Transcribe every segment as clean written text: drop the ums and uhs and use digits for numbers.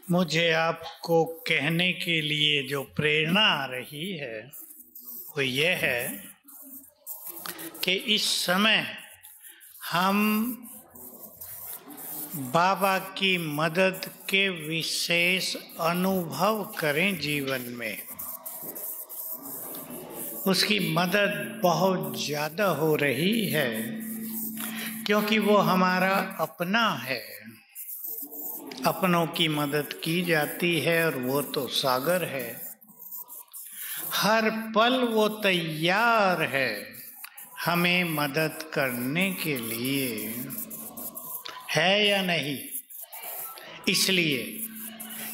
मुझे आपको कहने के लिए जो प्रेरणा आ रही है वो ये है कि इस समय हम बाबा की मदद के विशेष अनुभव करें जीवन में। उसकी मदद बहुत ज़्यादा हो रही है क्योंकि वो हमारा अपना है। अपनों की मदद की जाती है और वो तो सागर है। हर पल वो तैयार है हमें मदद करने के लिए, है या नहीं? इसलिए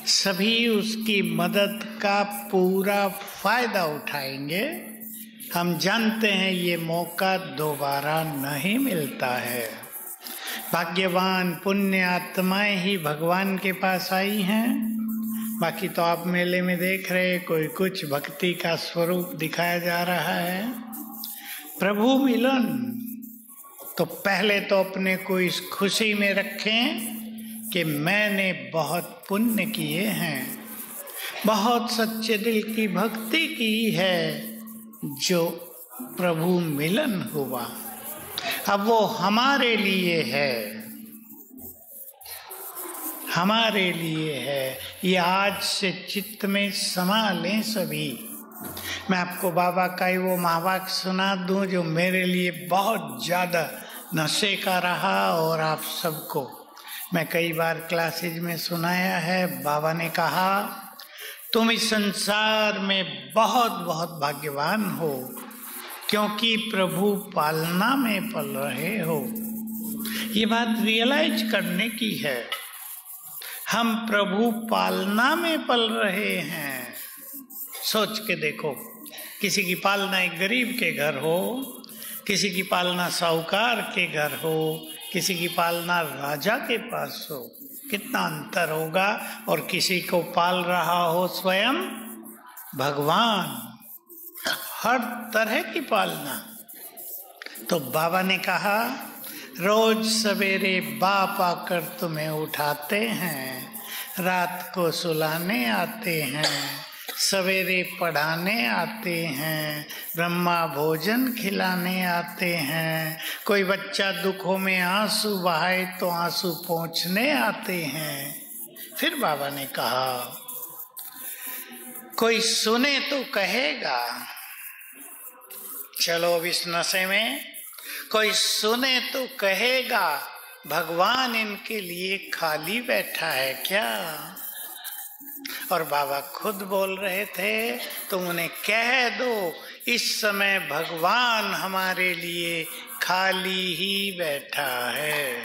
सभी उसकी मदद का पूरा फायदा उठाएंगे। हम जानते हैं ये मौका दोबारा नहीं मिलता है। भाग्यवान पुण्य आत्माएं ही भगवान के पास आई हैं। बाकी तो आप मेले में देख रहे, कोई कुछ भक्ति का स्वरूप दिखाया जा रहा है। प्रभु मिलन तो पहले तो अपने को इस खुशी में रखें कि मैंने बहुत पुण्य किए हैं, बहुत सच्चे दिल की भक्ति की है, जो प्रभु मिलन हुआ। अब वो हमारे लिए है, हमारे लिए है। ये आज से चित्त में समा लें सभी। मैं आपको बाबा का ही वो महावाक्य सुना दूं जो मेरे लिए बहुत ज़्यादा नशे का रहा और आप सबको मैं कई बार क्लासेज में सुनाया है। बाबा ने कहा, तुम इस संसार में बहुत बहुत भाग्यवान हो क्योंकि प्रभु पालना में पल रहे हो। ये बात रियलाइज करने की है। हम प्रभु पालना में पल रहे हैं। सोच के देखो, किसी की पालना एक गरीब के घर हो, किसी की पालना साहूकार के घर हो, किसी की पालना राजा के पास हो, कितना अंतर होगा। और किसी को पाल रहा हो स्वयं भगवान, हर तरह की पालना। तो बाबा ने कहा, रोज सवेरे बाप आकर तुम्हें उठाते हैं, रात को सुलाने आते हैं, सवेरे पढ़ाने आते हैं, ब्रह्मा भोजन खिलाने आते हैं। कोई बच्चा दुखों में आंसू बहाए तो आंसू पोंछने आते हैं। फिर बाबा ने कहा, कोई सुने तो कहेगा, चलो अब इस नशे में कोई सुने तो कहेगा, भगवान इनके लिए खाली बैठा है क्या? और बाबा खुद बोल रहे थे, तुम उन्हें कह दो इस समय भगवान हमारे लिए खाली ही बैठा है।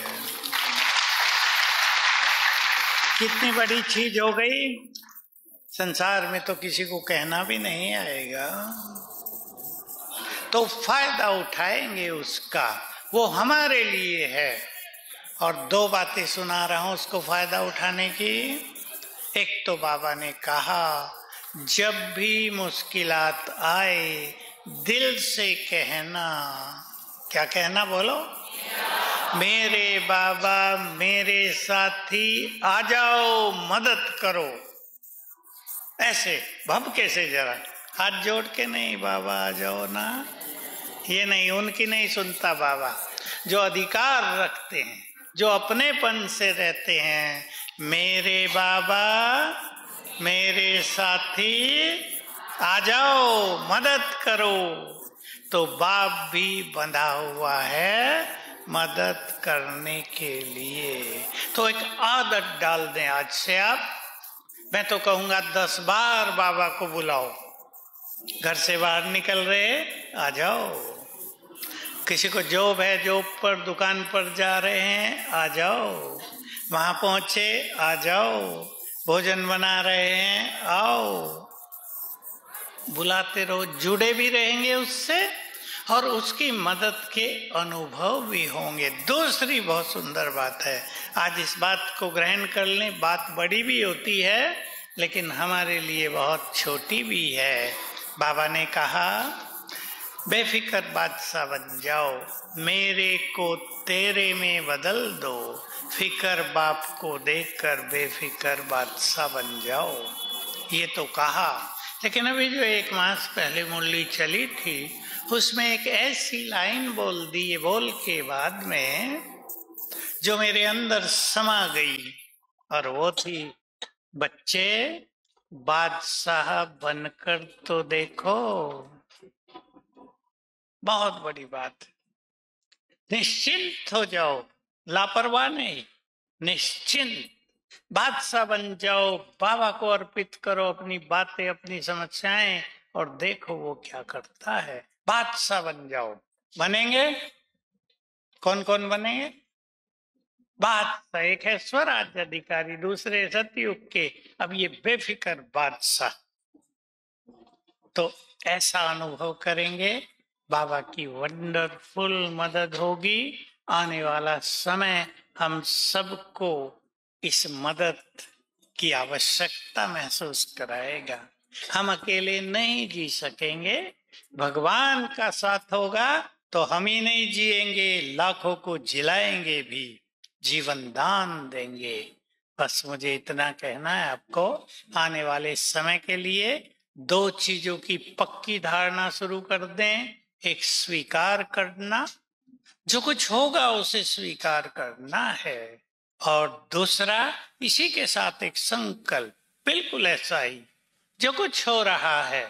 कितनी बड़ी चीज हो गई। संसार में तो किसी को कहना भी नहीं आएगा, तो फायदा उठाएंगे उसका, वो हमारे लिए है। और दो बातें सुना रहा हूं उसको फायदा उठाने की। एक तो बाबा ने कहा, जब भी मुश्किलात आए दिल से कहना, क्या कहना बोलो? मेरे बाबा मेरे साथी आ जाओ मदद करो। ऐसे भभके से जरा हाथ जोड़ के नहीं, बाबा आ जाओ ना, ये नहीं, उनकी नहीं सुनता बाबा। जो अधिकार रखते हैं, जो अपनेपन से रहते हैं, मेरे बाबा मेरे साथी आ जाओ मदद करो। तो बाप भी बंधा हुआ है मदद करने के लिए। तो एक आदत डाल दें आज से आप। मैं तो कहूँगा 10 बार बाबा को बुलाओ। घर से बाहर निकल रहे, आ जाओ। किसी को जॉब है, जॉब पर दुकान पर जा रहे हैं, आ जाओ। वहां पहुंचे, आ जाओ। भोजन बना रहे हैं, आओ। बुलाते रहो, जुड़े भी रहेंगे उससे और उसकी मदद के अनुभव भी होंगे। दूसरी बहुत सुंदर बात है, आज इस बात को ग्रहण कर लें। बात बड़ी भी होती है लेकिन हमारे लिए बहुत छोटी भी है। बाबा ने कहा, बेफिक्र बादशाह बन जाओ, मेरे को तेरे में बदल दो, फिकर बाप को देखकर बेफिक्र बादशाह बन जाओ। ये तो कहा, लेकिन अभी जो 1 मास पहले मुरली चली थी उसमें एक ऐसी लाइन बोल दी, ये बोल के बाद में जो मेरे अंदर समा गई, और वो थी, बच्चे बादशाह बनकर तो देखो। बहुत बड़ी बात, निश्चिंत हो जाओ, लापरवाह नहीं, निश्चिंत बादशाह बन जाओ, बाबा को अर्पित करो अपनी बातें अपनी समस्याएं, और देखो वो क्या करता है। बादशाह बन जाओ। बनेंगे? कौन कौन बनेंगे? बादशाह, एक है स्वराज्य अधिकारी, दूसरे सतयुग के, अब ये बेफिक्र बादशाह। तो ऐसा अनुभव करेंगे, बाबा की वंडरफुल मदद होगी। आने वाला समय हम सबको इस मदद की आवश्यकता महसूस कराएगा। हम अकेले नहीं जी सकेंगे, भगवान का साथ होगा तो हम ही नहीं जिएंगे, लाखों को जिलाएंगे भी, जीवन दान देंगे। बस मुझे इतना कहना है आपको। आने वाले समय के लिए 2 चीजों की पक्की धारणा शुरू कर दें। एक, स्वीकार करना, जो कुछ होगा उसे स्वीकार करना है, और दूसरा, इसी के साथ एक संकल्प, बिल्कुल ऐसा ही, जो कुछ हो रहा है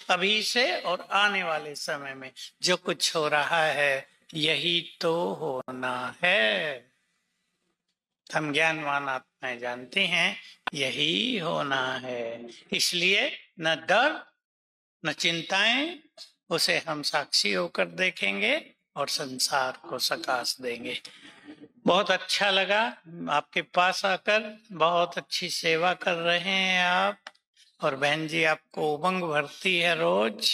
अभी से और आने वाले समय में, जो कुछ हो रहा है यही तो होना है। हम ज्ञानवान आत्माएं जानते हैं यही होना है, इसलिए न डर न चिंताएं, उसे हम साक्षी होकर देखेंगे और संसार को सकाश देंगे। बहुत अच्छा लगा आपके पास आकर, बहुत अच्छी सेवा कर रहे हैं आप, और बहन जी आपको उमंग भरती है रोज।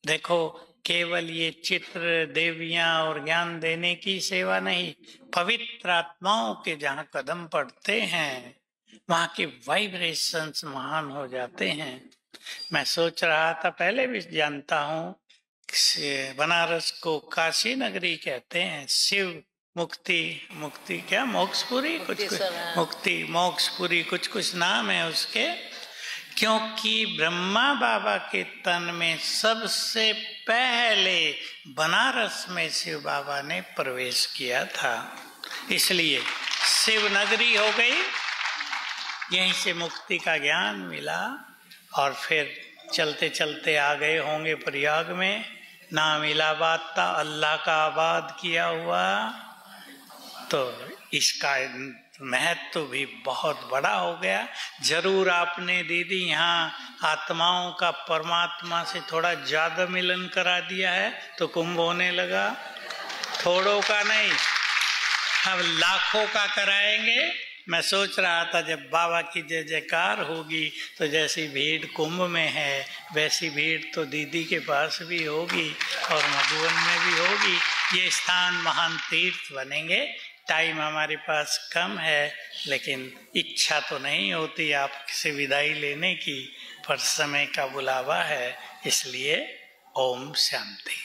देखो, केवल ये चित्र देवियां और ज्ञान देने की सेवा नहीं, पवित्र आत्माओं के जहाँ कदम पड़ते हैं वहाँ के वाइब्रेशंस महान हो जाते हैं। मैं सोच रहा था, पहले भी जानता हूँ, बनारस को काशी नगरी कहते हैं, शिव मुक्ति क्या मोक्षपुरी, कुछ मुक्ति मोक्षपुरी, कुछ नाम है उसके, क्योंकि ब्रह्मा बाबा के तन में सबसे पहले बनारस में शिव बाबा ने प्रवेश किया था, इसलिए शिव नगरी हो गई। यहीं से मुक्ति का ज्ञान मिला, और फिर चलते चलते आ गए होंगे प्रयाग में, नाम इलाहाबाद था, अल्लाह का आबाद किया हुआ, तो इसका महत्व भी बहुत बड़ा हो गया। जरूर आपने दीदी यहाँ आत्माओं का परमात्मा से थोड़ा ज्यादा मिलन करा दिया है, तो कुंभ होने लगा, थोड़ों का नहीं, अब लाखों का कराएंगे। मैं सोच रहा था जब बाबा की जय जयकार होगी तो जैसी भीड़ कुंभ में है वैसी भीड़ तो दीदी के पास भी होगी और मधुबन में भी होगी। ये स्थान महान तीर्थ बनेंगे। टाइम हमारे पास कम है, लेकिन इच्छा तो नहीं होती आपसे विदाई लेने की, पर समय का बुलावा है, इसलिए ओम शांति।